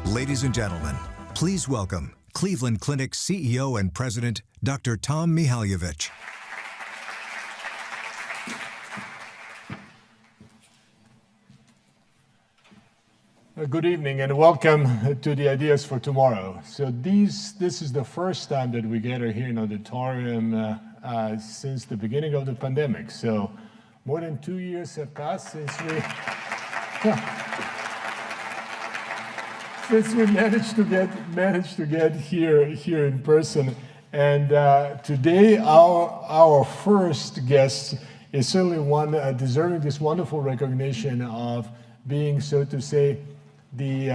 Ladies and gentlemen, please welcome Cleveland Clinic CEO and President, Dr. Tom Mihalejvic. Good evening and welcome to the Ideas for Tomorrow. So this is the first time that we gather here in auditorium since the beginning of the pandemic. So more than 2 years have passed since we managed to get here in person. And today our first guest is certainly one deserving this wonderful recognition of being, so to say, the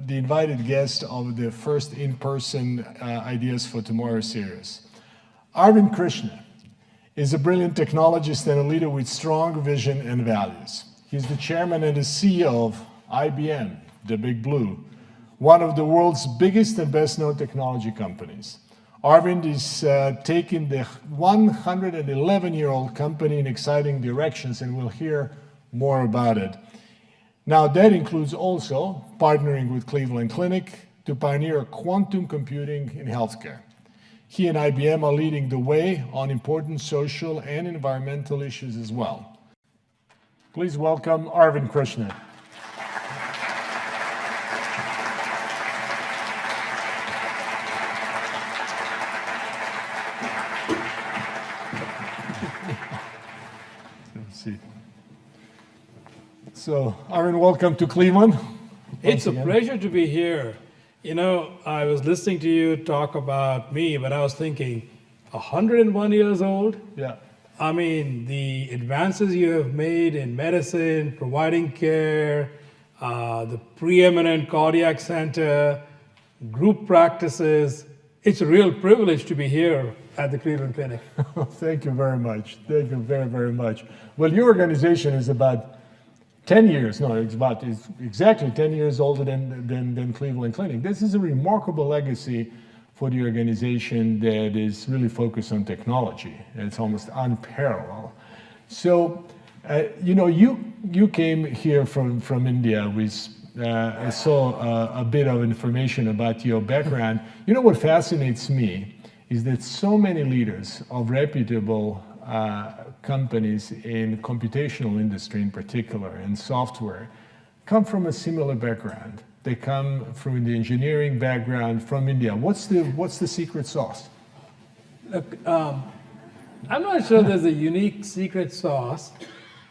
invited guest of the first in-person Ideas for Tomorrow series. Arvind Krishna is a brilliant technologist and a leader with strong vision and values. He's the chairman and the CEO of IBM, the Big Blue, one of the world's biggest and best-known technology companies. Arvind is taking the 111-year-old company in exciting directions, and we'll hear more about it. Now, that includes also partnering with Cleveland Clinic to pioneer quantum computing in healthcare. He and IBM are leading the way on important social and environmental issues as well. Please welcome Arvind Krishna. So, Arvind, welcome to Cleveland. It's a pleasure to be here. You know, I was listening to you talk about me, but I was thinking, 101 years old? Yeah. I mean, the advances you have made in medicine, providing care, the preeminent cardiac center, group practices. It's a real privilege to be here at the Cleveland Clinic. Thank you very much. Thank you very, very much. Well, your organization is about 10 years, no, it's exactly 10 years older than Cleveland Clinic. This is a remarkable legacy for the organization that is really focused on technology. It's almost unparalleled. So, you know, you came here from India. I saw a bit of information about your background. You know what fascinates me is that so many leaders of reputable companies in computational industry in particular and software come from a similar background. They come from the engineering background from India. What's the secret sauce? Look, I'm not sure there's a unique secret sauce.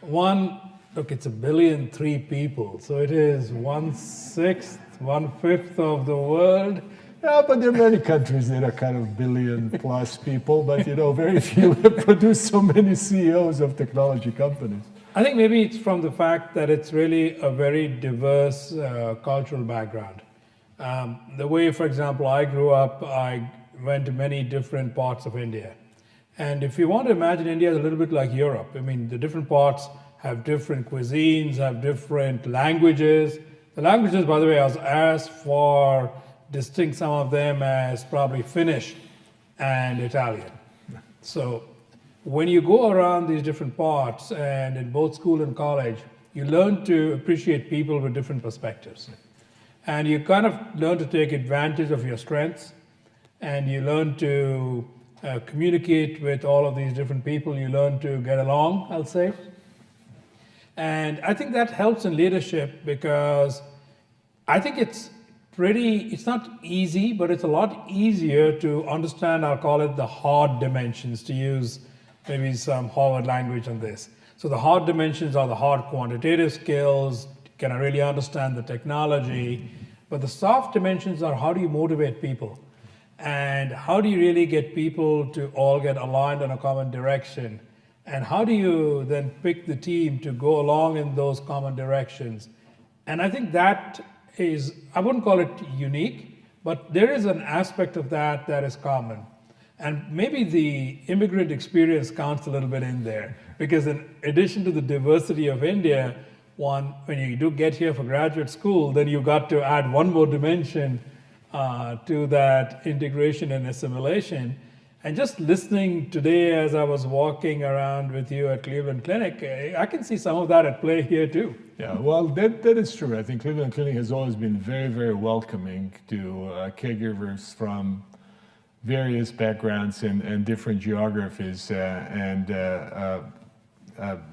Look, it's 1.3 billion people, so it is 1/6, 1/5 of the world. Yeah, but there are many countries that are kind of billion-plus people, but you know, very few have produced so many CEOs of technology companies. I think maybe it's from the fact that it's really a very diverse cultural background. The way, for example, I grew up, I went to many different parts of India. And if you want to imagine India is a little bit like Europe, I mean, the different parts have different cuisines, have different languages. The languages, by the way, I was asked for distinct some of them as probably Finnish and Italian. So when you go around these different parts, and in both school and college, you learn to appreciate people with different perspectives. And you kind of learn to take advantage of your strengths, and you learn to communicate with all of these different people. You learn to get along, I'll say. And I think that helps in leadership because I think it's not easy, but it's a lot easier to understand, I'll call it the hard dimensions, to use maybe some Harvard language on this. So the hard dimensions are the hard quantitative skills. Can I really understand the technology? But the soft dimensions are how do you motivate people? And how do you really get people to all get aligned in a common direction? And how do you then pick the team to go along in those common directions? And I think that is, I wouldn't call it unique, but there is an aspect of that is common. And maybe the immigrant experience counts a little bit in there, because in addition to the diversity of India, when you do get here for graduate school, then you've got to add one more dimension to that integration and assimilation. And just listening today as I was walking around with you at Cleveland Clinic, I can see some of that at play here too. Yeah, well, that is true. I think Cleveland Clinic has always been very, very welcoming to caregivers from various backgrounds and different geographies,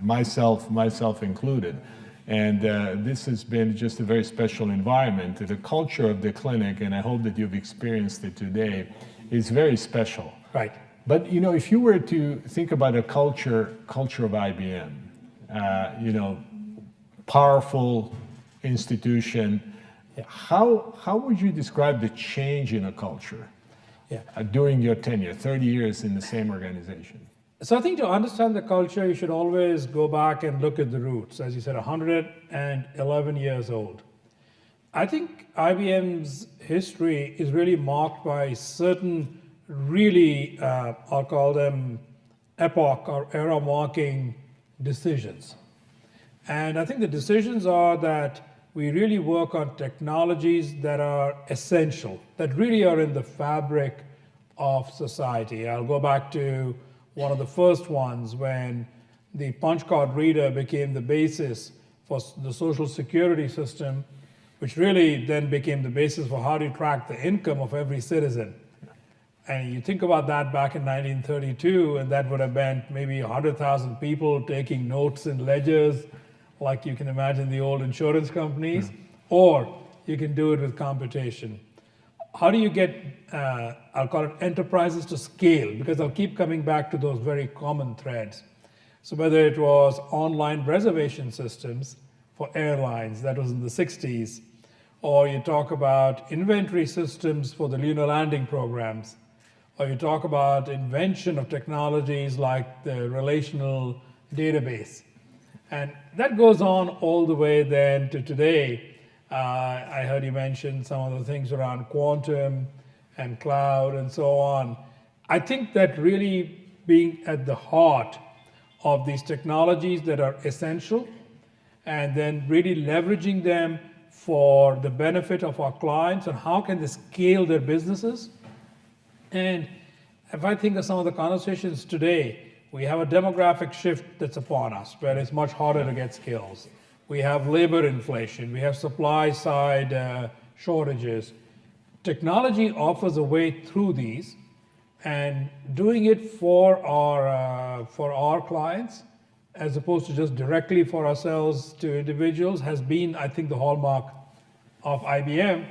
myself included. And this has been just a very special environment. The culture of the clinic, and I hope that you've experienced it today, is very special. Right. But you know, if you were to think about a culture of IBM, you know, powerful institution, how would you describe the change in a culture during your tenure, 30 years in the same organization? So I think to understand the culture, you should always go back and look at the roots. As you said, 111 years old. I think IBM's history is really marked by certain really, I'll call them epoch or era marking decisions. And I think the decisions are that we really work on technologies that are essential, that really are in the fabric of society. I'll go back to one of the first ones when the punch card reader became the basis for the social security system, which really then became the basis for how to track the income of every citizen. And you think about that back in 1932, and that would have meant maybe 100,000 people taking notes in ledgers, like you can imagine the old insurance companies, or you can do it with computation. How do you get, I'll call it enterprises to scale, because I'll keep coming back to those very common threads. So whether it was online reservation systems for airlines, that was in the 60s, or you talk about inventory systems for the lunar landing programs, or you talk about invention of technologies like the relational database. And that goes on all the way then to today. I heard you mention some of the things around quantum and cloud and so on. I think that really being at the heart of these technologies that are essential and then really leveraging them for the benefit of our clients and how can they scale their businesses. And if I think of some of the conversations today, we have a demographic shift that's upon us, where it's much harder to get skills. We have labor inflation, we have supply side shortages. Technology offers a way through these, and doing it for our clients, as opposed to just directly for ourselves to individuals, has been, I think, the hallmark of IBM.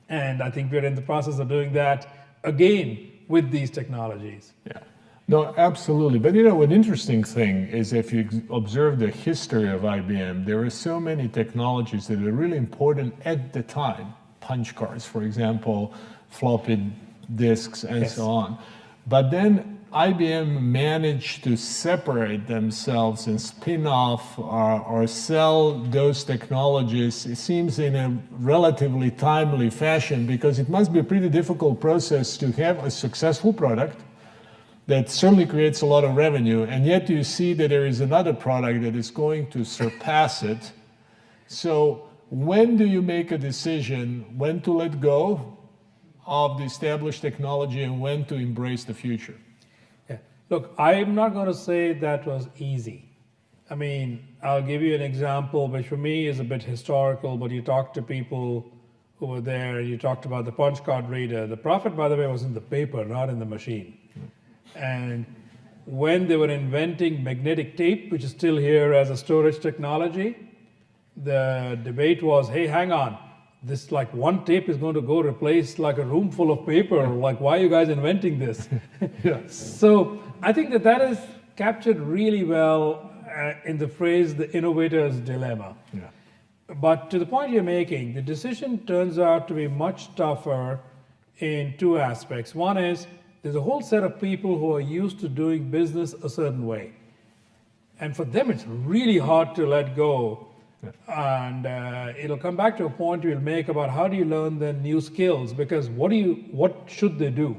And I think we're in the process of doing that again with these technologies. Yeah. No, absolutely. But you know, an interesting thing is if you observe the history of IBM, there are so many technologies that are really important at the time. Punch cards, for example, floppy disks, and so on. But then IBM managed to separate themselves and spin off or sell those technologies, it seems, in a relatively timely fashion, because it must be a pretty difficult process to have a successful product that certainly creates a lot of revenue, and yet you see that there is another product that is going to surpass it. So when do you make a decision when to let go of the established technology and when to embrace the future? Yeah. Look, I'm not going to say that was easy. I mean, I'll give you an example, which for me is a bit historical, but you talk to people who were there, and you talked about the punch card reader. The profit, by the way, was in the paper, not in the machine. And when they were inventing magnetic tape, which is still here as a storage technology, the debate was, hey, hang on, this like one tape is going to go replace like a room full of paper. Like, why are you guys inventing this? So I think that is captured really well in the phrase, the innovator's dilemma. But to the point you're making, the decision turns out to be much tougher in two aspects. One is, there's a whole set of people who are used to doing business a certain way. And for them, it's really hard to let go. And it'll come back to a point we'll make about how do you learn the new skills, because what should they do?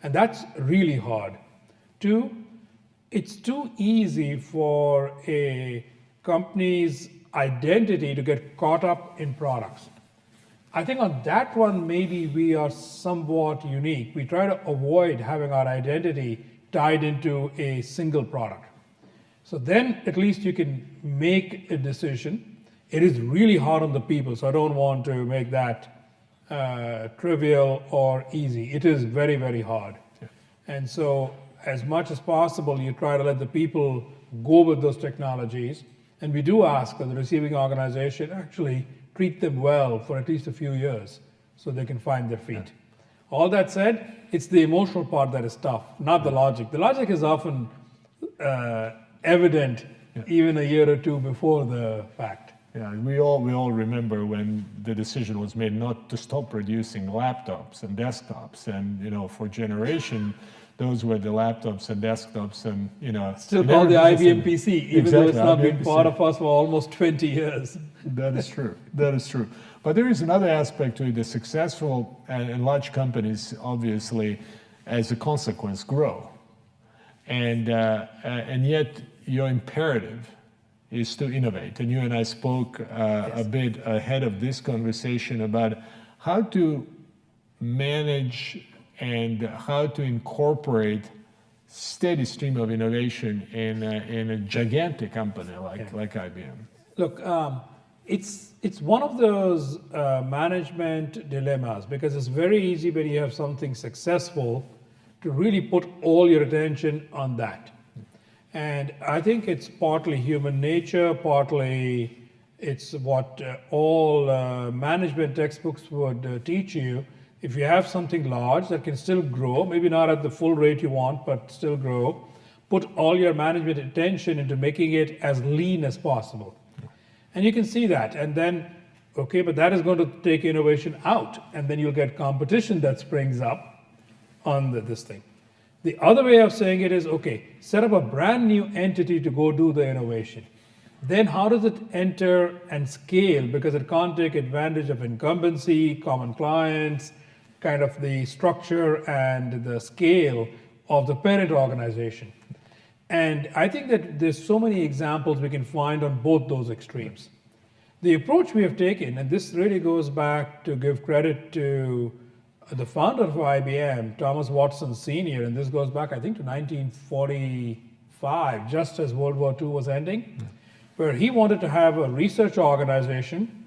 And that's really hard. Two, it's too easy for a company's identity to get caught up in products. I think on that one, maybe we are somewhat unique. We try to avoid having our identity tied into a single product. So then at least you can make a decision. It is really hard on the people, so I don't want to make that trivial or easy. It is very, very hard. Yeah. And so as much as possible, you try to let the people go with those technologies. And we do ask that the receiving organization actually treat them well for at least a few years so they can find their feet. Yeah. All that said, it's the emotional part that is tough, not the logic. The logic is often evident even a year or two before the fact. Yeah, we all remember when the decision was made not to stop producing laptops and desktops, and for generation, those were the laptops and desktops, and still called the IBM PC, even though it's not been part of us for almost 20 years. That is true. That is true. But there is another aspect to it. The successful and large companies, obviously, as a consequence, grow, and yet your imperative is to innovate. And you and I spoke a bit ahead of this conversation about how to manage and how to incorporate steady stream of innovation in a gigantic company like IBM. Look, it's one of those management dilemmas, because it's very easy when you have something successful to really put all your attention on that. And I think it's partly human nature, partly it's what all management textbooks would teach you. If you have something large that can still grow, maybe not at the full rate you want, but still grow, put all your management attention into making it as lean as possible. And you can see that. And then, okay, but that is going to take innovation out. And then you'll get competition that springs up on this thing. The other way of saying it is, okay, set up a brand new entity to go do the innovation. Then how does it enter and scale? Because it can't take advantage of incumbency, common clients, kind of the structure and the scale of the parent organization. And I think that there's so many examples we can find on both those extremes. The approach we have taken, and this really goes back to give credit to the founder of IBM, Thomas Watson Sr., and this goes back, I think, to 1945, just as World War II was ending, where he wanted to have a research organization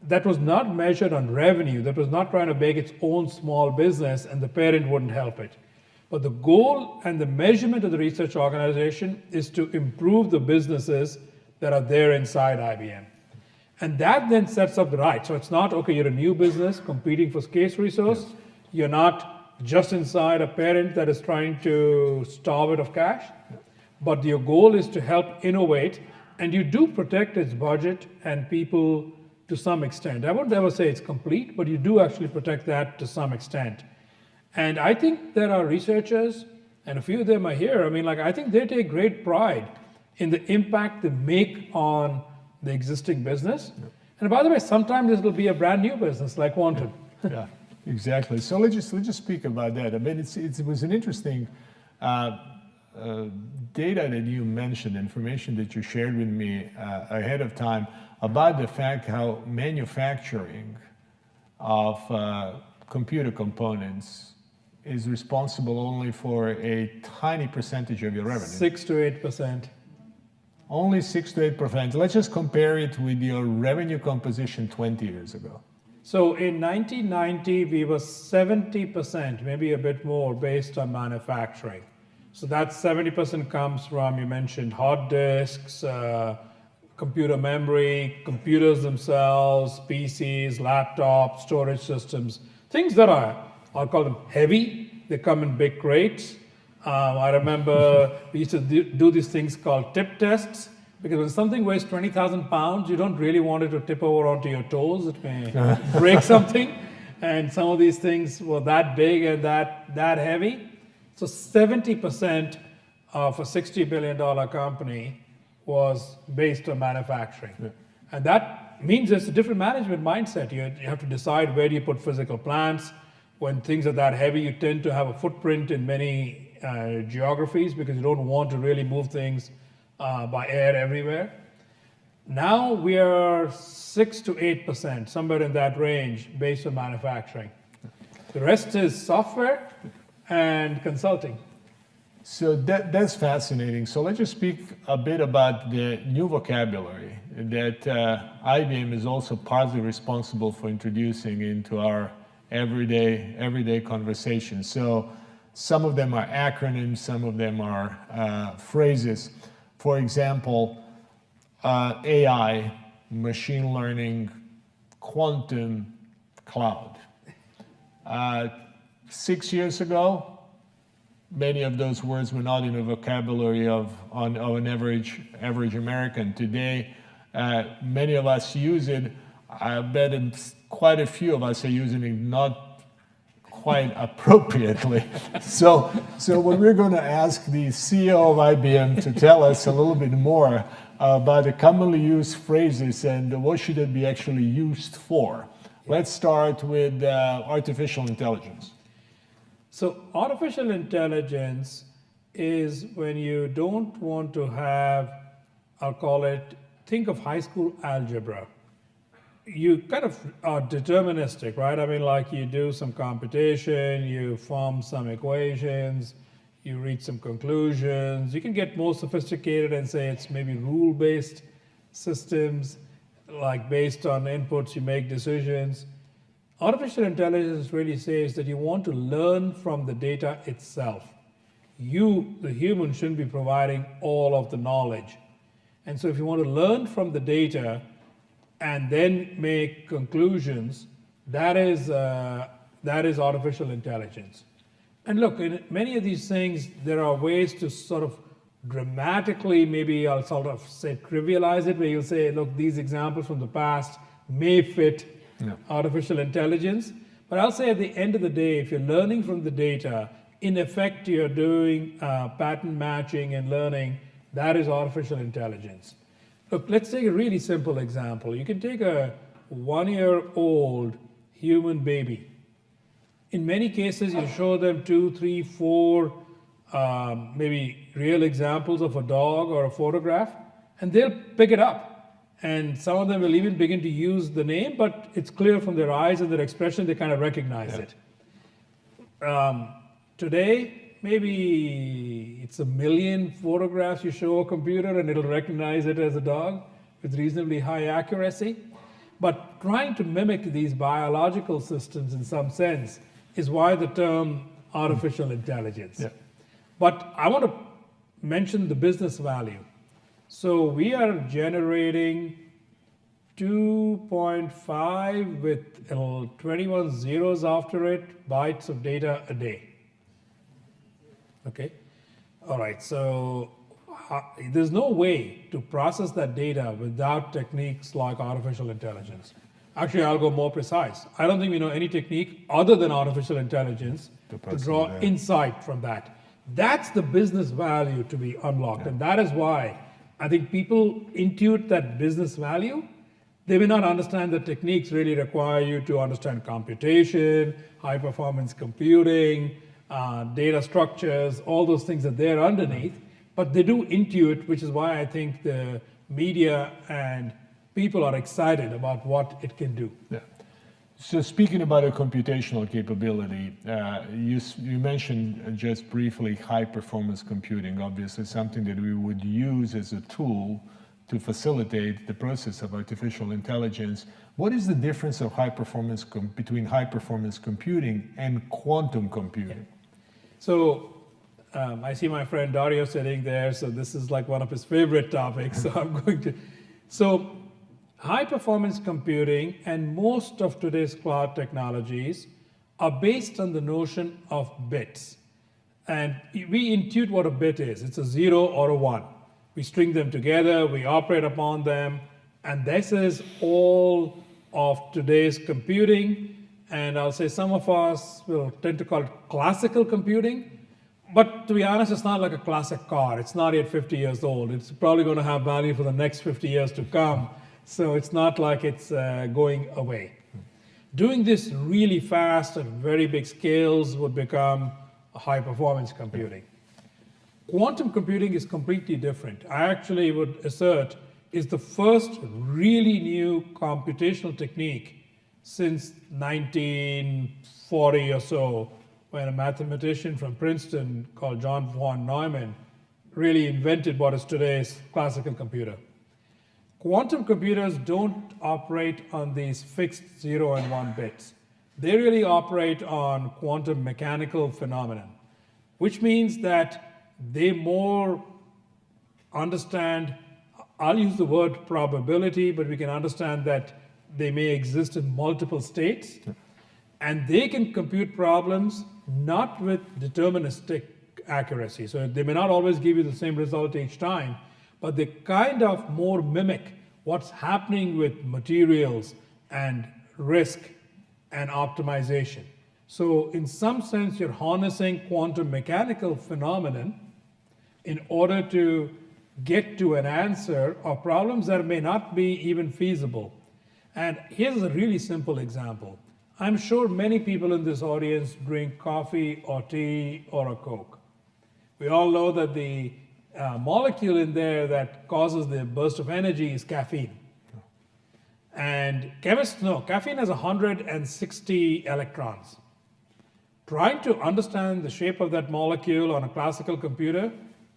that was not measured on revenue, that was not trying to make its own small business, and the parent wouldn't help it. But the goal and the measurement of the research organization is to improve the businesses that are there inside IBM. And that then sets up the right. So it's not, okay, you're a new business competing for scarce resource. Yes. You're not just inside a parent that is trying to starve it of cash. Yes. But your goal is to help innovate, and you do protect its budget and people to some extent. I wouldn't ever say it's complete, but you do actually protect that to some extent. And I think there are researchers, and a few of them are here, I think they take great pride in the impact they make on the existing business. Yeah. And by the way, sometimes this will be a brand new business like Quantum. Yeah, exactly. So let's just speak about that. It was an interesting data that you mentioned, information that you shared with me ahead of time about the fact how manufacturing of computer components is responsible only for a tiny percentage of your revenue. 6 to 8%. Only 6 to 8%. Let's just compare it with your revenue composition 20 years ago. So in 1990, we were 70%, maybe a bit more, based on manufacturing. So that 70% comes from, you mentioned hard disks, computer memory, computers themselves, PCs, laptops, storage systems, things that I'll call them heavy. They come in big crates. I remember we used to do these things called tip tests, because when something weighs 20,000 pounds, you don't really want it to tip over onto your toes. It may break something. And some of these things were that big and that heavy. So 70% of a $60 billion company was based on manufacturing. Yeah. And that means it's a different management mindset. You have to decide where do you put physical plants. When things are that heavy, you tend to have a footprint in many geographies because you don't want to really move things by air everywhere. Now we are 6 to 8%, somewhere in that range, based on manufacturing. The rest is software and consulting. So that's fascinating. So let's just speak a bit about the new vocabulary that IBM is also partly responsible for introducing into our everyday conversation. So some of them are acronyms, some of them are phrases. For example, AI, machine learning, quantum, cloud. 6 years ago, many of those words were not in the vocabulary of an average American. Today, many of us use it. I bet quite a few of us are using it not quite appropriately. So when we're going to ask the CEO of IBM to tell us a little bit more about the commonly used phrases and what should it be actually used for. Let's start with artificial intelligence. So artificial intelligence is when you don't want to have, I'll call it, think of high school algebra. You kind of are deterministic, right? I mean, like you do some computation, you form some equations, you reach some conclusions. You can get more sophisticated and say it's maybe rule-based systems, like based on inputs you make decisions. Artificial intelligence really says that you want to learn from the data itself. You, the human, shouldn't be providing all of the knowledge. And so if you want to learn from the data and then make conclusions, that is artificial intelligence. And look, in many of these things, there are ways to sort of dramatically, maybe I'll sort of say trivialize it, where you'll say, look, these examples from the past may fit artificial intelligence. But I'll say at the end of the day, if you're learning from the data, in effect, you're doing pattern matching and learning. That is artificial intelligence. Look, let's take a really simple example. You can take a 1-year-old human baby. In many cases, you show them 2, 3, 4, maybe real examples of a dog or a photograph, and they'll pick it up. And some of them will even begin to use the name, but it's clear from their eyes and their expression, they kind of recognize it. Today, maybe it's 1 million photographs you show a computer and it'll recognize it as a dog with reasonably high accuracy. But trying to mimic these biological systems in some sense is why the term artificial intelligence. Yeah. But I want to mention the business value. So we are generating 2.5 with 21 zeros after it bytes of data a day. Okay, all right, so there's no way to process that data without techniques like artificial intelligence. Actually, I'll go more precise. I don't think we know any technique other than artificial intelligence to draw insight from that. That's the business value to be unlocked, and that is why I think people intuit that business value. They may not understand the techniques really require you to understand computation, high performance computing, data structures, all those things that they're underneath, but they do intuit, which is why I think the media and people are excited about what it can do. Yeah. So speaking about a computational capability, you mentioned just briefly high performance computing, obviously something that we would use as a tool to facilitate the process of artificial intelligence. What is the difference of between high performance computing and quantum computing? So I see my friend Dario sitting there, so this is like one of his favorite topics. So I'm going to, high performance computing and most of today's cloud technologies are based on the notion of bits. And we intuit what a bit is. It's a 0 or a 1. We string them together, we operate upon them, and this is all of today's computing. And I'll say some of us will tend to call it classical computing. But to be honest, it's not like a classic car. It's not yet 50 years old. It's probably going to have value for the next 50 years to come. So it's not like it's going away. Doing this really fast at very big scales would become high performance computing. Quantum computing is completely different. I actually would assert is the first really new computational technique since 1940 or so, when a mathematician from Princeton called John von Neumann really invented what is today's classical computer. Quantum computers don't operate on these fixed 0 and 1 bits. They really operate on quantum mechanical phenomenon, which means that they more understand, I'll use the word probability, but we can understand that they may exist in multiple states, and they can compute problems not with deterministic accuracy. So they may not always give you the same result each time, but they kind of more mimic what's happening with materials and risk and optimization. So in some sense, you're harnessing quantum mechanical phenomenon in order to get to an answer of problems that may not be even feasible. And here's a really simple example. I'm sure many people in this audience drink coffee or tea or a Coke. We all know that the molecule in there that causes the burst of energy is caffeine. And chemists know caffeine has 160 electrons. Trying to understand the shape of that molecule on a classical computer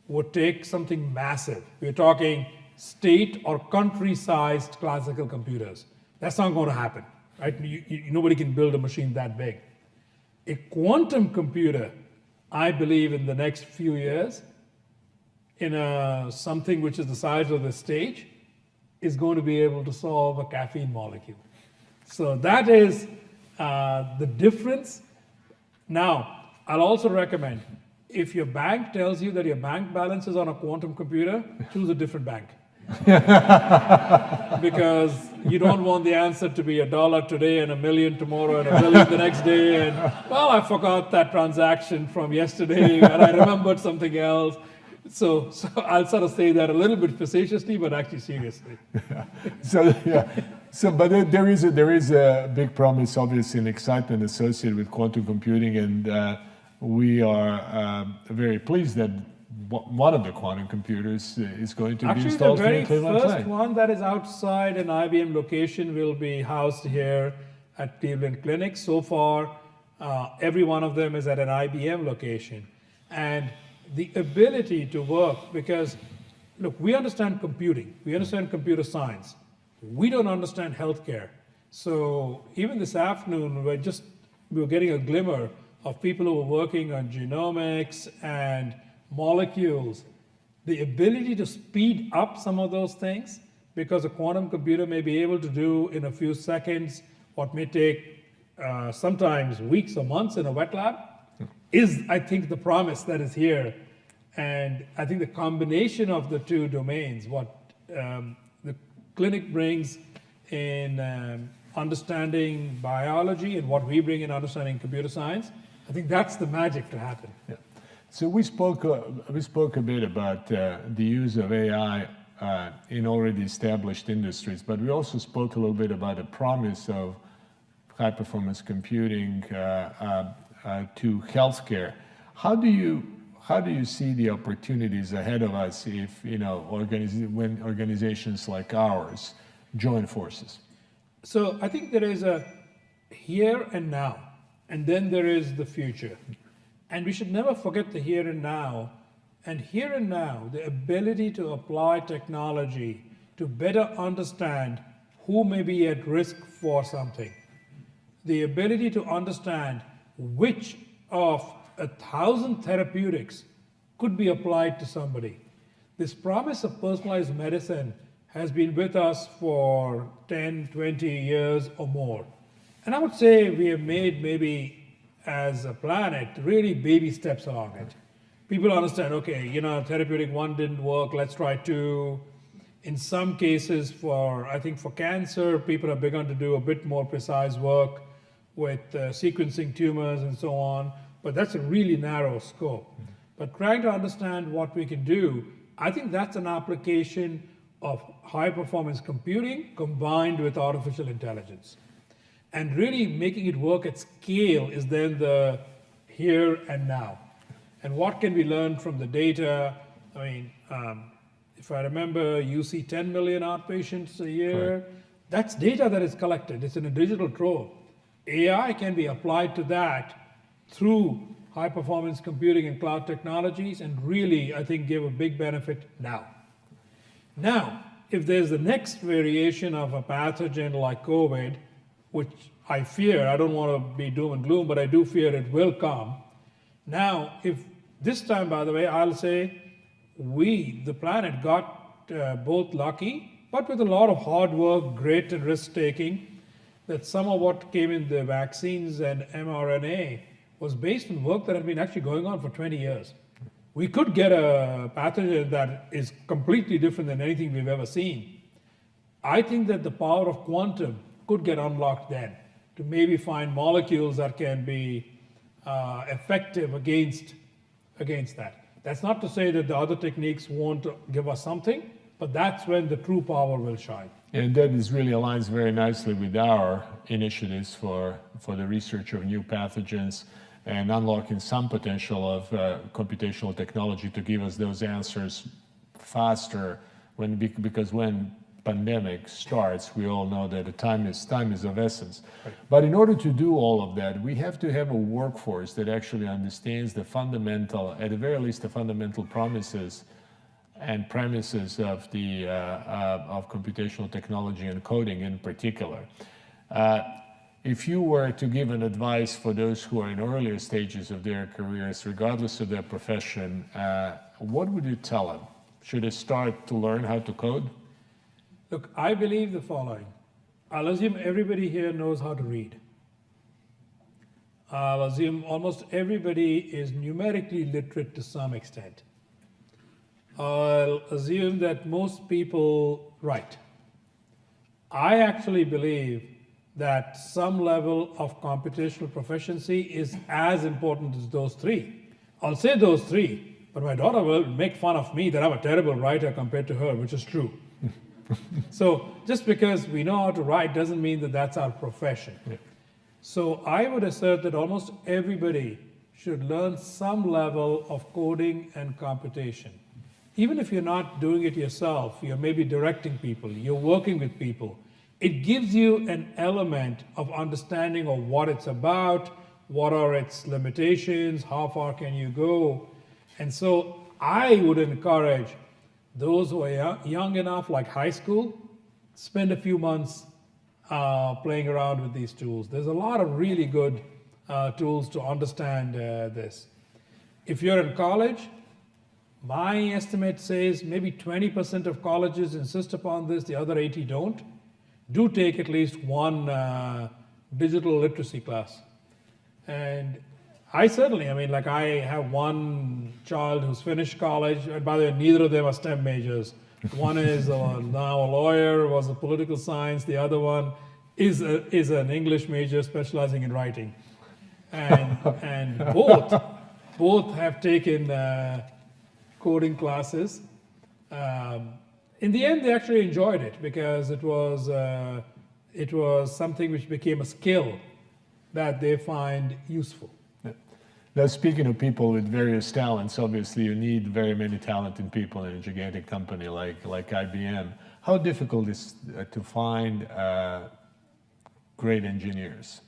would take something massive. We're talking state or country-sized classical computers. That's not going to happen, right? Nobody can build a machine that big. A quantum computer, I believe in the next few years, in something which is the size of the stage, is going to be able to solve a caffeine molecule. So that is the difference. Now, I'll also recommend, if your bank tells you that your bank balance is on a quantum computer, choose a different bank. Because you don't want the answer to be $1 today and $1 million tomorrow and $1 billion the next day, and well, I forgot that transaction from yesterday and I remembered something else. So I'll sort of say that a little bit facetiously, but actually seriously. But there is a big promise, obviously, and excitement associated with quantum computing, and we are very pleased that one of the quantum computers is going to be installed here in Cleveland. The very first one that is outside an IBM location will be housed here at Cleveland Clinic. So far, every one of them is at an IBM location. And the ability to work, because look, we understand computing, we understand computer science, we don't understand healthcare. So even this afternoon, we were getting a glimmer of people who were working on genomics and molecules, the ability to speed up some of those things, because a quantum computer may be able to do in a few seconds what may take sometimes weeks or months in a wet lab, is, I think, the promise that is here. And I think the combination of the two domains, what the clinic brings in understanding biology and what we bring in understanding computer science, I think that's the magic to happen. Yeah. So we spoke a bit about the use of AI in already established industries, but we also spoke a little bit about the promise of high-performance computing to healthcare. How do you see the opportunities ahead of us if when organizations like ours join forces? So I think there is a here and now, and then there is the future. And we should never forget the here and now. And here and now, the ability to apply technology to better understand who may be at risk for something. The ability to understand which of 1,000 therapeutics could be applied to somebody. This promise of personalized medicine has been with us for 10, 20 years or more. And I would say we have made maybe as a planet, really baby steps along it. People understand, okay, therapeutic 1 didn't work, let's try 2. In some cases, I think for cancer, people have begun to do a bit more precise work with sequencing tumors and so on, but that's a really narrow scope. But trying to understand what we can do, I think that's an application of high performance computing combined with artificial intelligence. And really making it work at scale is then the here and now. And what can we learn from the data? I mean, If I remember, you see 10 million outpatients a year. Correct. That's data that is collected. It's in a digital trove. AI can be applied to that through high performance computing and cloud technologies and really, I think, give a big benefit now. Now, if there's the next variation of a pathogen like COVID, which I fear, I don't want to be doom and gloom, but I do fear it will come. Now, if this time, by the way, I'll say we, the planet, got both lucky, but with a lot of hard work, grit, and risk taking, that some of what came in the vaccines and mRNA was based on work that had been actually going on for 20 years. We could get a pathogen that is completely different than anything we've ever seen. I think that the power of quantum could get unlocked then to maybe find molecules that can be effective against that. That's not to say that the other techniques won't give us something, but that's when the true power will shine. And that is really aligns very nicely with our initiatives for the research of new pathogens and unlocking some potential of computational technology to give us those answers faster. Because when pandemic starts, we all know that the time is of essence. Right. But in order to do all of that, we have to have a workforce that actually understands the fundamental, at the very least, the fundamental promises and premises of the of computational technology and coding in particular. If you were to give an advice for those who are in earlier stages of their careers, regardless of their profession, what would you tell them? Should they start to learn how to code? Look, I believe the following. I'll assume everybody here knows how to read. I'll assume almost everybody is numerically literate to some extent. I'll assume that most people write. I actually believe that some level of computational proficiency is as important as those three. I'll say those three, but my daughter will make fun of me that I'm a terrible writer compared to her, which is true. So just because we know how to write doesn't mean that that's our profession. Yeah. So I would assert that almost everybody should learn some level of coding and computation. Even if you're not doing it yourself, you're maybe directing people, you're working with people, it gives you an element of understanding of what it's about, what are its limitations, how far can you go. And so I would encourage those who are young enough, like high school, spend a few months playing around with these tools. There's a lot of really good tools to understand this. If you're in college, my estimate says maybe 20% of colleges insist upon this, the other 80 don't. Do take at least one digital literacy class. And I certainly, I have one child who's finished college, and by the way, neither of them are STEM majors. One is now a lawyer, was a political science, the other one is an English major specializing in writing. And both have taken coding classes. In the end, they actually enjoyed it because it was something which became a skill that they find useful. Yeah. Now, speaking of people with various talents, obviously you need very many talented people in a gigantic company like IBM. How difficult is it to find great engineers?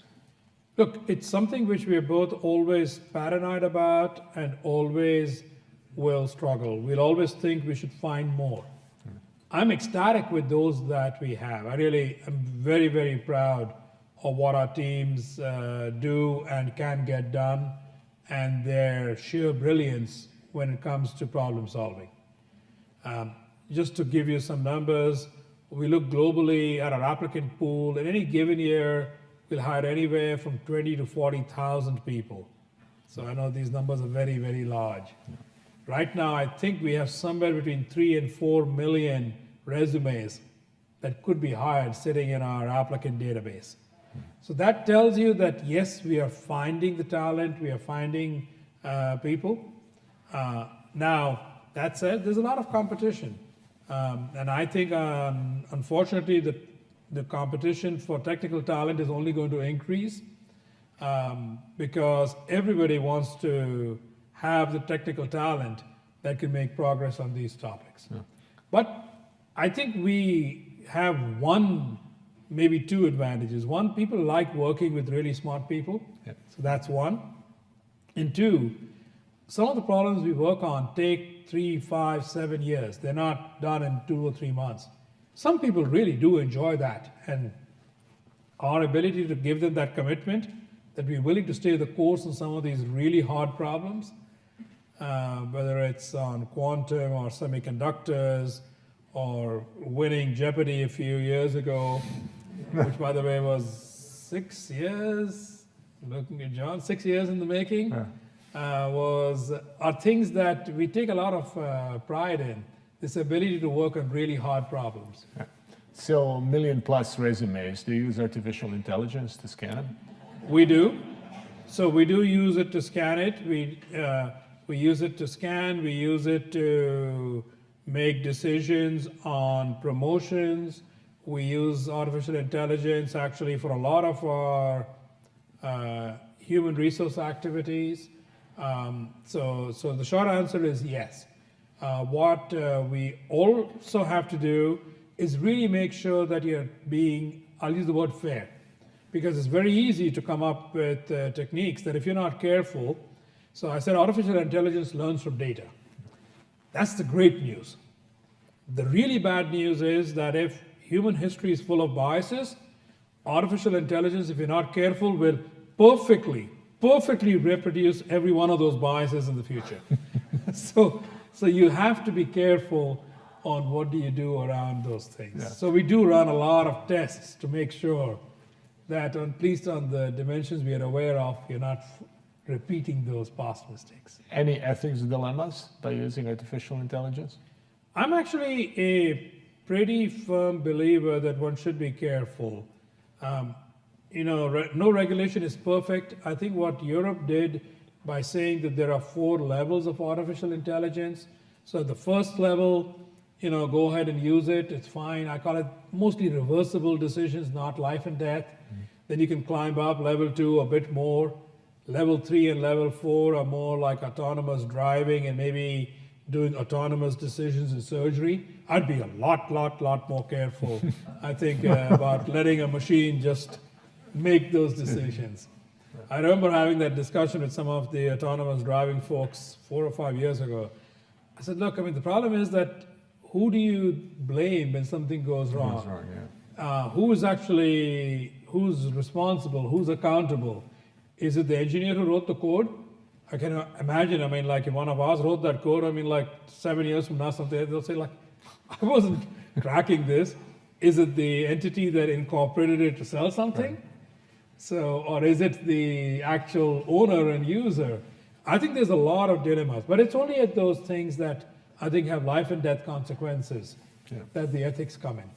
Look, it's something which we are both always paranoid about and always will struggle. We'll always think we should find more. I'm ecstatic with those that we have. I really am very, very proud of what our teams do and can get done and their sheer brilliance when it comes to problem solving. Just to give you some numbers, we look globally at our applicant pool. In any given year, we'll hire anywhere from 20 to 40,000 people. So I know these numbers are very, very large. Yeah. Right now, I think we have somewhere between 3 and 4 million resumes that could be hired sitting in our applicant database. So that tells you that, yes, we are finding the talent, we are finding people. Now, that said, there's a lot of competition. And I think, unfortunately, the competition for technical talent is only going to increase because everybody wants to have the technical talent that can make progress on these topics. Yeah. But I think we have one, maybe two advantages. One, people like working with really smart people. Yep. So that's one. And two, some of the problems we work on take 3, 5, 7 years. They're not done in 2 or 3 months. Some people really do enjoy that. And our ability to give them that commitment, that we're willing to stay the course on some of these really hard problems, whether it's on quantum or semiconductors or winning Jeopardy a few years ago, which by the way was 6 years, looking at John, 6 years in the making, are things that we take a lot of pride in, this ability to work on really hard problems. So, million-plus resumes, do you use artificial intelligence to scan them? We do. So we do use it to scan it. We use it to scan. We use it to make decisions on promotions. We use artificial intelligence actually for a lot of our human resource activities. So the short answer is yes. What we also have to do is really make sure that you're being, I'll use the word fair, because it's very easy to come up with techniques that if you're not careful, so I said artificial intelligence learns from data. That's the great news. The really bad news is that if human history is full of biases, artificial intelligence, if you're not careful, will perfectly reproduce every one of those biases in the future. So you have to be careful on what do you do around those things. Yeah. So we do run a lot of tests to make sure that at least on the dimensions we are aware of, you're not repeating those past mistakes. Any ethics dilemmas by using artificial intelligence? I'm actually a pretty firm believer that one should be careful. No regulation is perfect. I think what Europe did by saying that there are 4 levels of artificial intelligence. So the first level, go ahead and use it, it's fine. I call it mostly reversible decisions, not life and death. Then you can climb up level 2 a bit more. Level 3 and level 4 are more like autonomous driving and maybe doing autonomous decisions in surgery. I'd be a lot more careful, I think, about letting a machine just make those decisions. I remember having that discussion with some of the autonomous driving folks 4 or 5 years ago. I said, look, the problem is that who do you blame when something goes wrong? Who's responsible? Who's accountable? Is it the engineer who wrote the code? I can imagine, if one of us wrote that code, 7 years from now, they'll say I wasn't cracking this. Is it the entity that incorporated it to sell something? Right. So, or is it the actual owner and user? I think there's a lot of dilemmas, but it's only at those things that I think have life and death consequences that the ethics come in.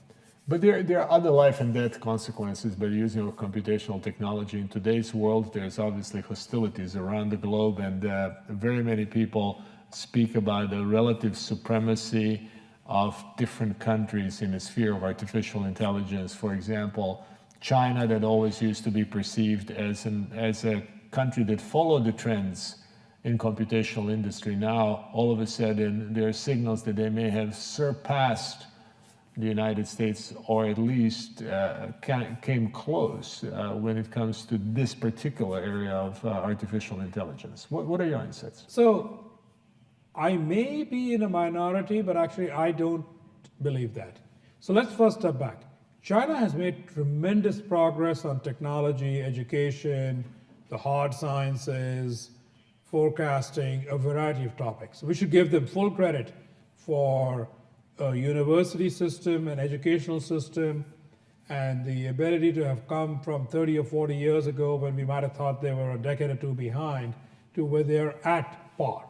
But there are other life and death consequences by using of computational technology. In today's world, there's obviously hostilities around the globe, and very many people speak about the relative supremacy of different countries in the sphere of artificial intelligence. For example, China, that always used to be perceived as a country that followed the trends in computational industry. Now, all of a sudden, there are signals that they may have surpassed the United States, or at least came close when it comes to this particular area of artificial intelligence. What are your insights? So, I may be in a minority, but actually I don't believe that. So let's first step back. China has made tremendous progress on technology, education, the hard sciences, forecasting, a variety of topics. We should give them full credit for a university system, an educational system, and the ability to have come from 30 or 40 years ago when we might have thought they were a decade or two behind to where they're at par.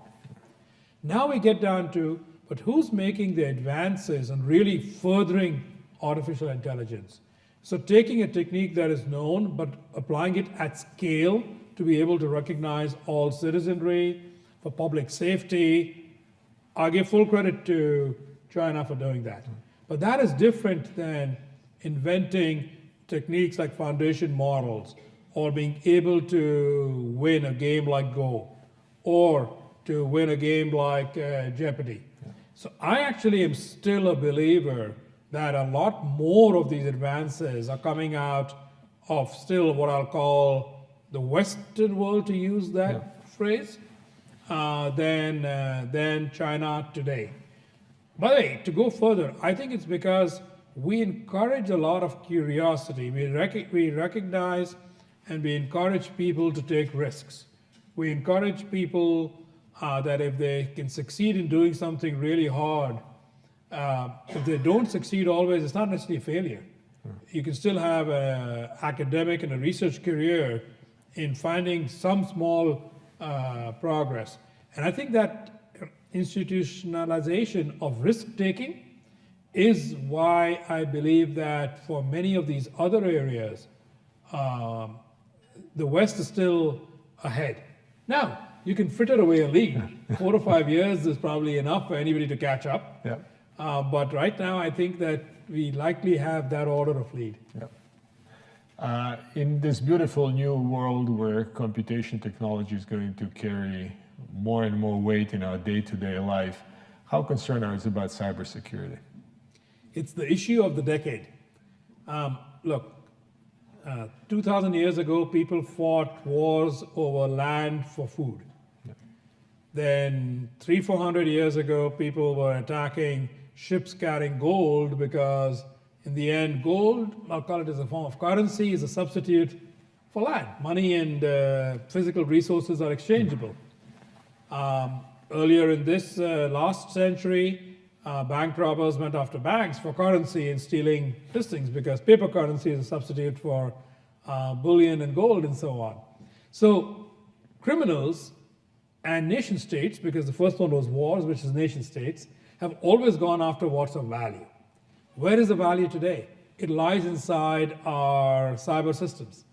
Now we get down to, but who's making the advances and really furthering artificial intelligence? So taking a technique that is known, but applying it at scale to be able to recognize all citizenry, for public safety. I give full credit to China for doing that. But that is different than inventing techniques like foundation models, or being able to win a game like Go, or to win a game like Jeopardy. So I actually am still a believer that a lot more of these advances are coming out of still what I'll call the Western world, to use that phrase, than China today. By the way, to go further, I think it's because we encourage a lot of curiosity. We recognize and we encourage people to take risks. We encourage people that if they can succeed in doing something really hard, if they don't succeed always, it's not necessarily a failure. You can still have an academic and a research career in finding some small progress. And I think that institutionalization of risk-taking is why I believe that for many of these other areas, the West is still ahead. Now, you can fritter away a lead. 4 or 5 years is probably enough for anybody to catch up. Yeah. But right now, I think that we likely have that order of lead. Yeah. In this beautiful new world where computation technology is going to carry more and more weight in our day-to-day life, how concerned are you about cybersecurity? It's the issue of the decade. Look, 2,000 years ago, people fought wars over land for food. Yeah. Then 300-400 years ago, people were attacking ships carrying gold because in the end, gold, I'll call it as a form of currency, is a substitute for land. Money and physical resources are exchangeable. Earlier in this last century, bank robbers went after banks for currency and stealing things because paper currency is a substitute for bullion and gold and so on. So criminals and nation states, because the first one was wars, which is nation states, have always gone after what's of value. Where is the value today? It lies inside our cyber systems.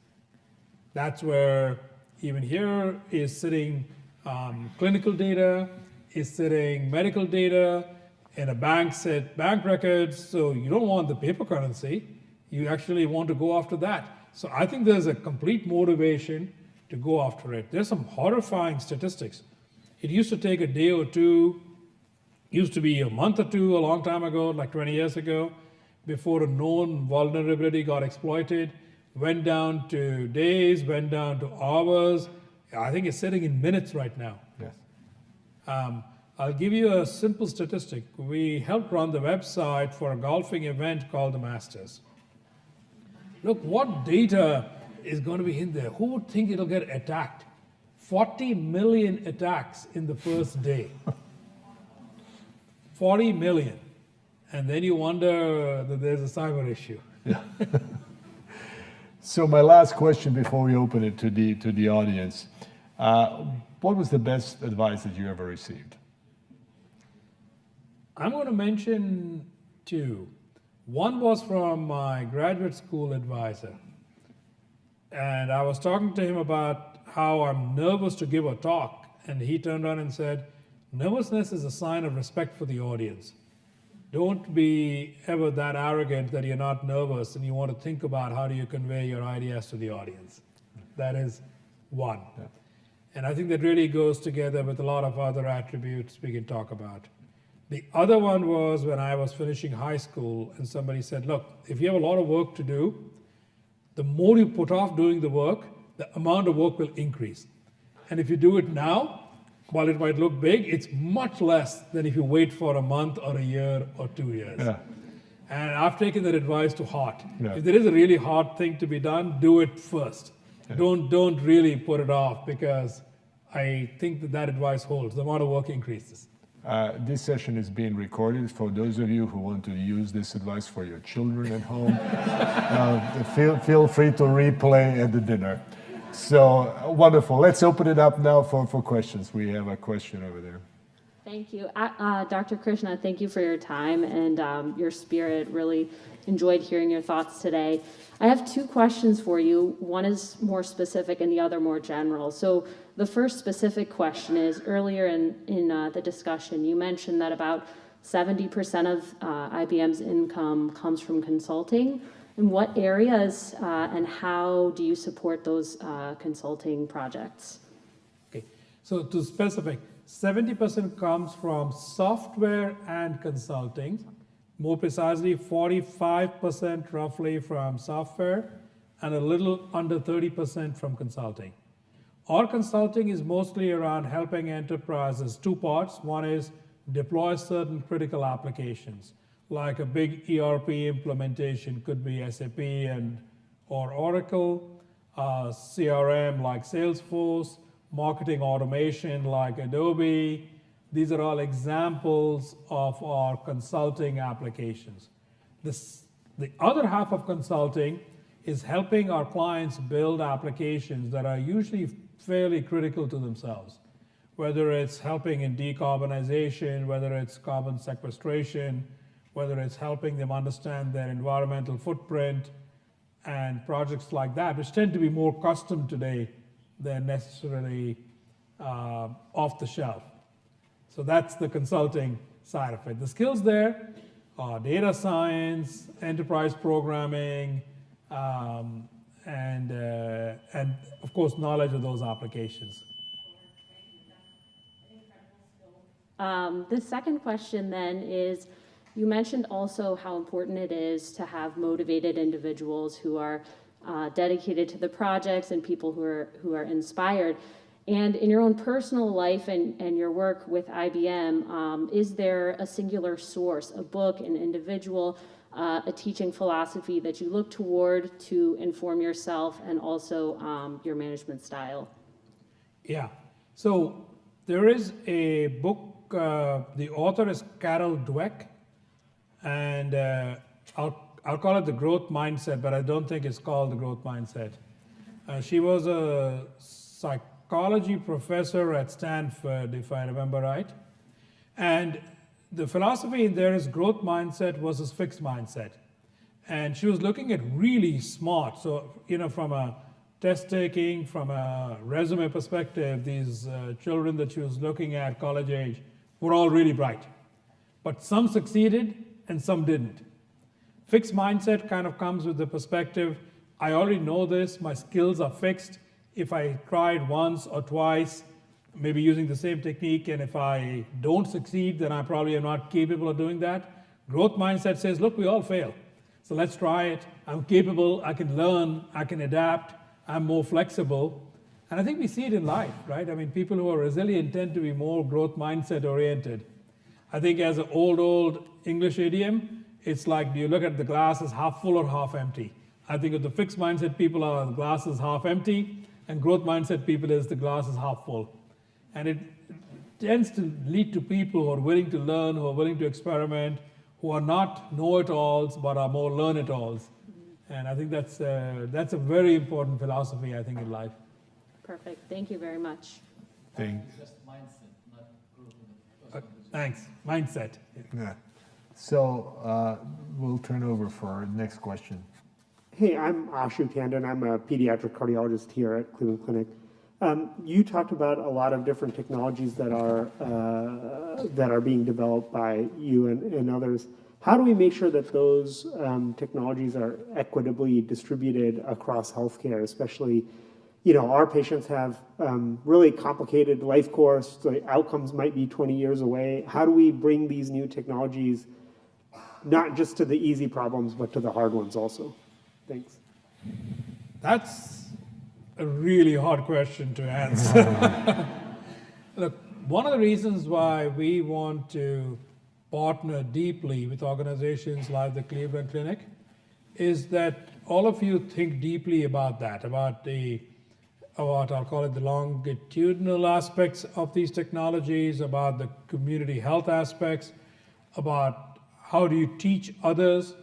That's where even here is sitting clinical data, is sitting medical data, in a bank set bank records. So you don't want the paper currency, you actually want to go after that. So I think there's a complete motivation to go after it. There's some horrifying statistics. It used to take a day or two, used to be a month or two a long time ago, like 20 years ago, before a known vulnerability got exploited, went down to days, went down to hours. I think it's sitting in minutes right now. Yes. I'll give you a simple statistic. We helped run the website for a golfing event called the Masters. Look, what data is going to be in there? Who would think it'll get attacked? 40 million attacks in the first day. 40 million. And then you wonder that there's a cyber issue. Yeah. So my last question before we open it to the audience. What was the best advice that you ever received? I'm going to mention two. One was from my graduate school advisor. And I was talking to him about how I'm nervous to give a talk. And he turned around and said, nervousness is a sign of respect for the audience. Don't be ever that arrogant that you're not nervous and you want to think about how do you convey your ideas to the audience. That is one. Yeah. And I think that really goes together with a lot of other attributes we can talk about. The other one was when I was finishing high school and somebody said, look, if you have a lot of work to do, the more you put off doing the work, the amount of work will increase. And if you do it now, while it might look big, it's much less than if you wait for a month or a year or 2 years. Yeah. And I've taken that advice to heart. Yeah. If there is a really hard thing to be done, do it first. Yeah. Don't really put it off, because I think that advice holds. The amount of work increases. This session is being recorded. For those of you who want to use this advice for your children at home, feel free to replay at the dinner. So wonderful. Let's open it up now for questions. We have a question over there. Thank you. Dr. Krishna, thank you for your time and your spirit. Really enjoyed hearing your thoughts today. I have two questions for you. One is more specific and the other more general. So the first specific question is, earlier in the discussion, you mentioned that about 70% of IBM's income comes from consulting. In what areas and how do you support those consulting projects? Okay, so to specific, 70% comes from software and consulting. More precisely, 45% roughly from software and a little under 30% from consulting. Our consulting is mostly around helping enterprises, two parts. One is deploy certain critical applications, like a big ERP implementation could be SAP or Oracle, CRM like Salesforce, marketing automation like Adobe. These are all examples of our consulting applications. The other half of consulting is helping our clients build applications that are usually fairly critical to themselves, whether it's helping in decarbonization, whether it's carbon sequestration, whether it's helping them understand their environmental footprint, and projects like that, which tend to be more custom today than necessarily off the shelf. So that's the consulting side of it. The skills there are data science, enterprise programming, and of course, knowledge of those applications. The second question then is, you mentioned also how important it is to have motivated individuals who are dedicated to the projects and people who are inspired. And in your own personal life and your work with IBM, is there a singular source, a book, an individual, a teaching philosophy that you look toward to inform yourself and also your management style? Yeah. So there is a book, the author is Carol Dweck, and I'll call it The Growth Mindset, but I don't think it's called The Growth Mindset. She was a psychology professor at Stanford, if I remember right. And the philosophy in there is growth mindset versus fixed mindset. And she was looking at really smart, so, from a test taking, from a resume perspective, these children that she was looking at, college age, were all really bright. But some succeeded and some didn't. Fixed mindset kind of comes with the perspective, I already know this, my skills are fixed. If I tried once or twice, maybe using the same technique, and if I don't succeed, then I probably am not capable of doing that. Growth mindset says, look, we all fail. So let's try it. I'm capable, I can learn, I can adapt, I'm more flexible. And I think we see it in life, right? I mean, people who are resilient tend to be more growth mindset oriented. I think as an old English idiom, it's like, do you look at the glass as half full or half empty? I think of the fixed mindset people are the glass is half empty, and growth mindset people is the glass is half full. And it tends to lead to people who are willing to learn, who are willing to experiment, who are not know-it-alls, but are more learn-it-alls. And I think that's a very important philosophy, I think, in life. Perfect. Thank you very much. Just mindset, not growth. Thanks. Mindset. Yeah. So we'll turn over for our next question. Hey, I'm Ashu Tandon. I'm a pediatric cardiologist here at Cleveland Clinic. You talked about a lot of different technologies that are being developed by you and others. How do we make sure that those technologies are equitably distributed across healthcare, especially, our patients have really complicated life course, the outcomes might be 20 years away. How do we bring these new technologies not just to the easy problems, but to the hard ones also? Thanks. That's a really hard question to answer. Look, one of the reasons why we want to partner deeply with organizations like the Cleveland Clinic is that all of you think deeply about that, about I'll call it the longitudinal aspects of these technologies, about the community health aspects, about how do you teach others.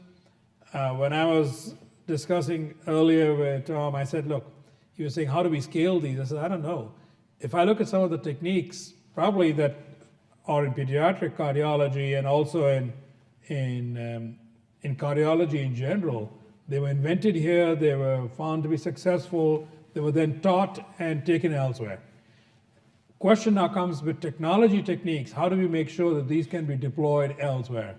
When I was discussing earlier with Tom, I said, look, he was saying, how do we scale these? I said, I don't know. If I look at some of the techniques, probably that are in pediatric cardiology and also in cardiology in general, they were invented here, they were found to be successful, they were then taught and taken elsewhere. Question now comes with technology techniques. How do we make sure that these can be deployed elsewhere?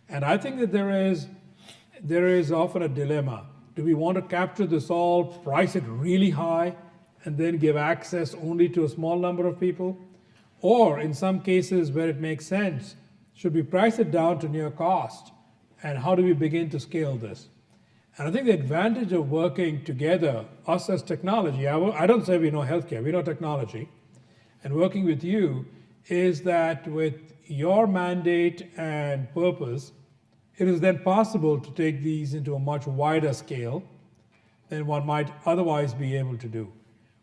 And I think that there is often a dilemma. Do we want to capture this all, price it really high, and then give access only to a small number of people? or in some cases where it makes sense, should we price it down to near cost? And how do we begin to scale this? And I think the advantage of working together, us as technology, I don't say we know healthcare, we know technology, and working with you is that with your mandate and purpose, it is then possible to take these into a much wider scale than one might otherwise be able to do.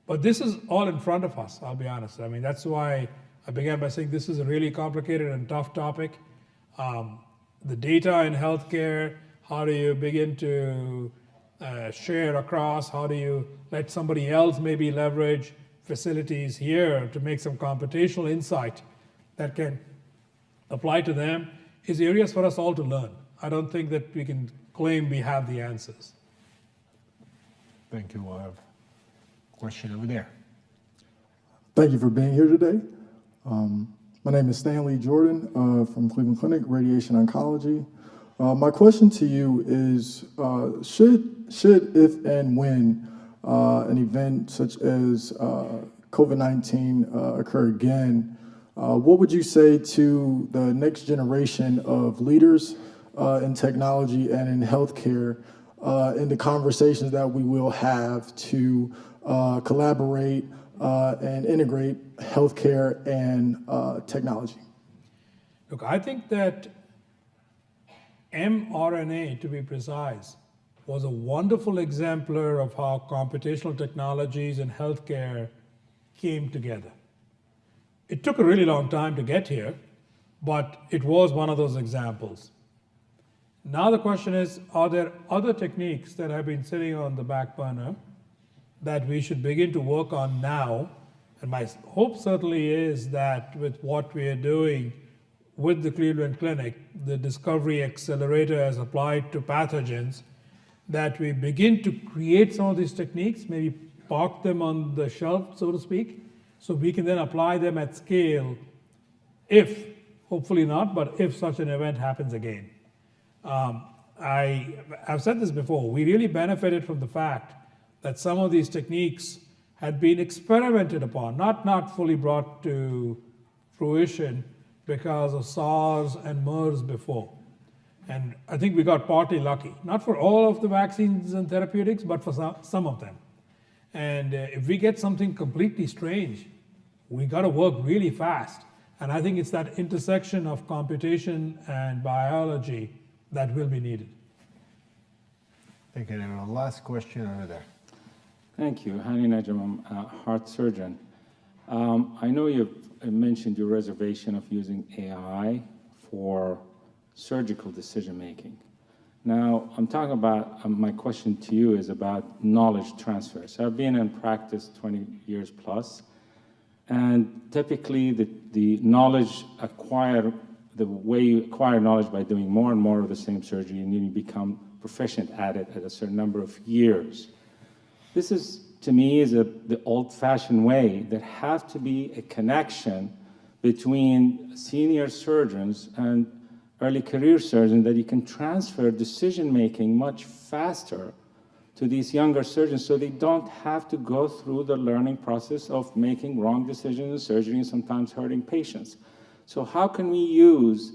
But this is all in front of us, I'll be honest. I mean, that's why I began by saying this is a really complicated and tough topic. The data in healthcare, how do you begin to share across? How do you let somebody else maybe leverage facilities here to make some computational insight that can apply to them is areas for us all to learn. I don't think that we can claim we have the answers. Thank you. I have a question over there. Thank you for being here today. My name is Stanley Jordan from Cleveland Clinic, Radiation Oncology. My question to you is, should if and when an event such as COVID-19 occur again, what would you say to the next generation of leaders in technology and in healthcare in the conversations that we will have to collaborate and integrate healthcare and technology? Look, I think that mRNA, to be precise, was a wonderful exemplar of how computational technologies and healthcare came together. It took a really long time to get here, but it was one of those examples. Now the question is, are there other techniques that have been sitting on the back burner that we should begin to work on now? And my hope certainly is that with what we are doing with the Cleveland Clinic, the Discovery Accelerator as applied to pathogens, that we begin to create some of these techniques, maybe park them on the shelf, so to speak, so we can then apply them at scale if, hopefully not, but if such an event happens again. I've said this before, we really benefited from the fact that some of these techniques had been experimented upon, not fully brought to fruition because of SARS and MERS before. And I think we got partly lucky, not for all of the vaccines and therapeutics, but for some of them. And if we get something completely strange, we got to work really fast. And I think it's that intersection of computation and biology that will be needed. Thank you. And our last question over there. Thank you. Hani Najam, I'm a heart surgeon. I know you've mentioned your reservation of using AI for surgical decision making. Now, I'm talking about, my question to you is about knowledge transfer. So I've been in practice 20 years plus, and typically the knowledge acquired, the way you acquire knowledge by doing more and more of the same surgery, and you become proficient at it at a certain number of years. This is, to me, is the old-fashioned way. There have to be a connection between senior surgeons and early career surgeons that you can transfer decision-making much faster to these younger surgeons so they don't have to go through the learning process of making wrong decisions in surgery and sometimes hurting patients. So how can we use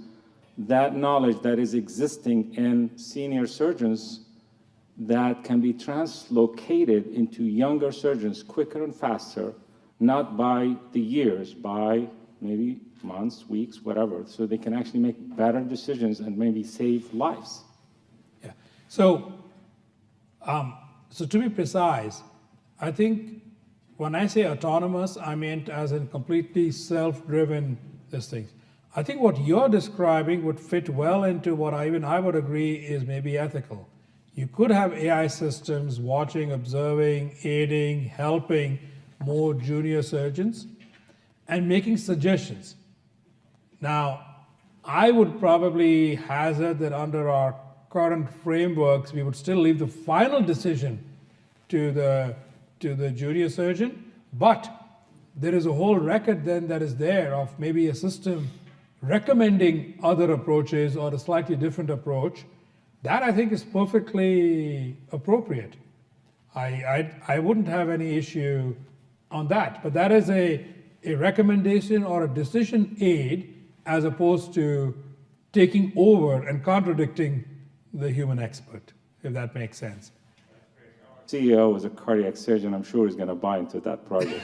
that knowledge that is existing in senior surgeons that can be translocated into younger surgeons quicker and faster, not by the years, by maybe months, weeks, whatever, so they can actually make better decisions and maybe save lives? Yeah. So to be precise, I think when I say autonomous, I meant as in completely self-driven things. I think what you're describing would fit well into what I would agree is maybe ethical. You could have AI systems watching, observing, aiding, helping more junior surgeons and making suggestions. Now, I would probably hazard that under our current frameworks, we would still leave the final decision to the junior surgeon, but there is a whole record then that is there of maybe a system recommending other approaches or a slightly different approach. That I think is perfectly appropriate. I wouldn't have any issue on that, but that is a recommendation or a decision aid as opposed to taking over and contradicting the human expert, if that makes sense. CEO is a cardiac surgeon. I'm sure he's going to buy into that project.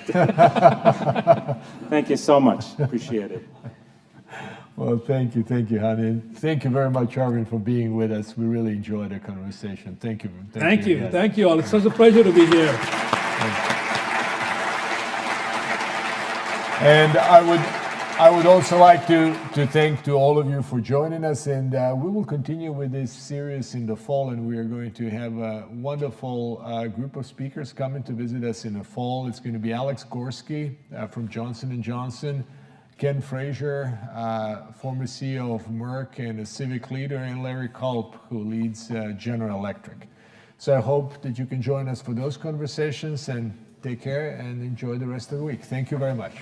Thank you so much. Appreciate it. Well, thank you, Hani. Thank you very much, Arvind, for being with us. We really enjoyed the conversation. Thank you. Thank you. Again. Thank you all. It's such a pleasure to be here. And I would also like to thank to all of you for joining us, and we will continue with this series in the fall, and we are going to have a wonderful group of speakers coming to visit us in the fall. It's going to be Alex Gorski from Johnson & Johnson, Ken Frazier, former CEO of Merck and a civic leader, and Larry Culp, who leads General Electric. So I hope that you can join us for those conversations, and take care and enjoy the rest of the week. Thank you very much.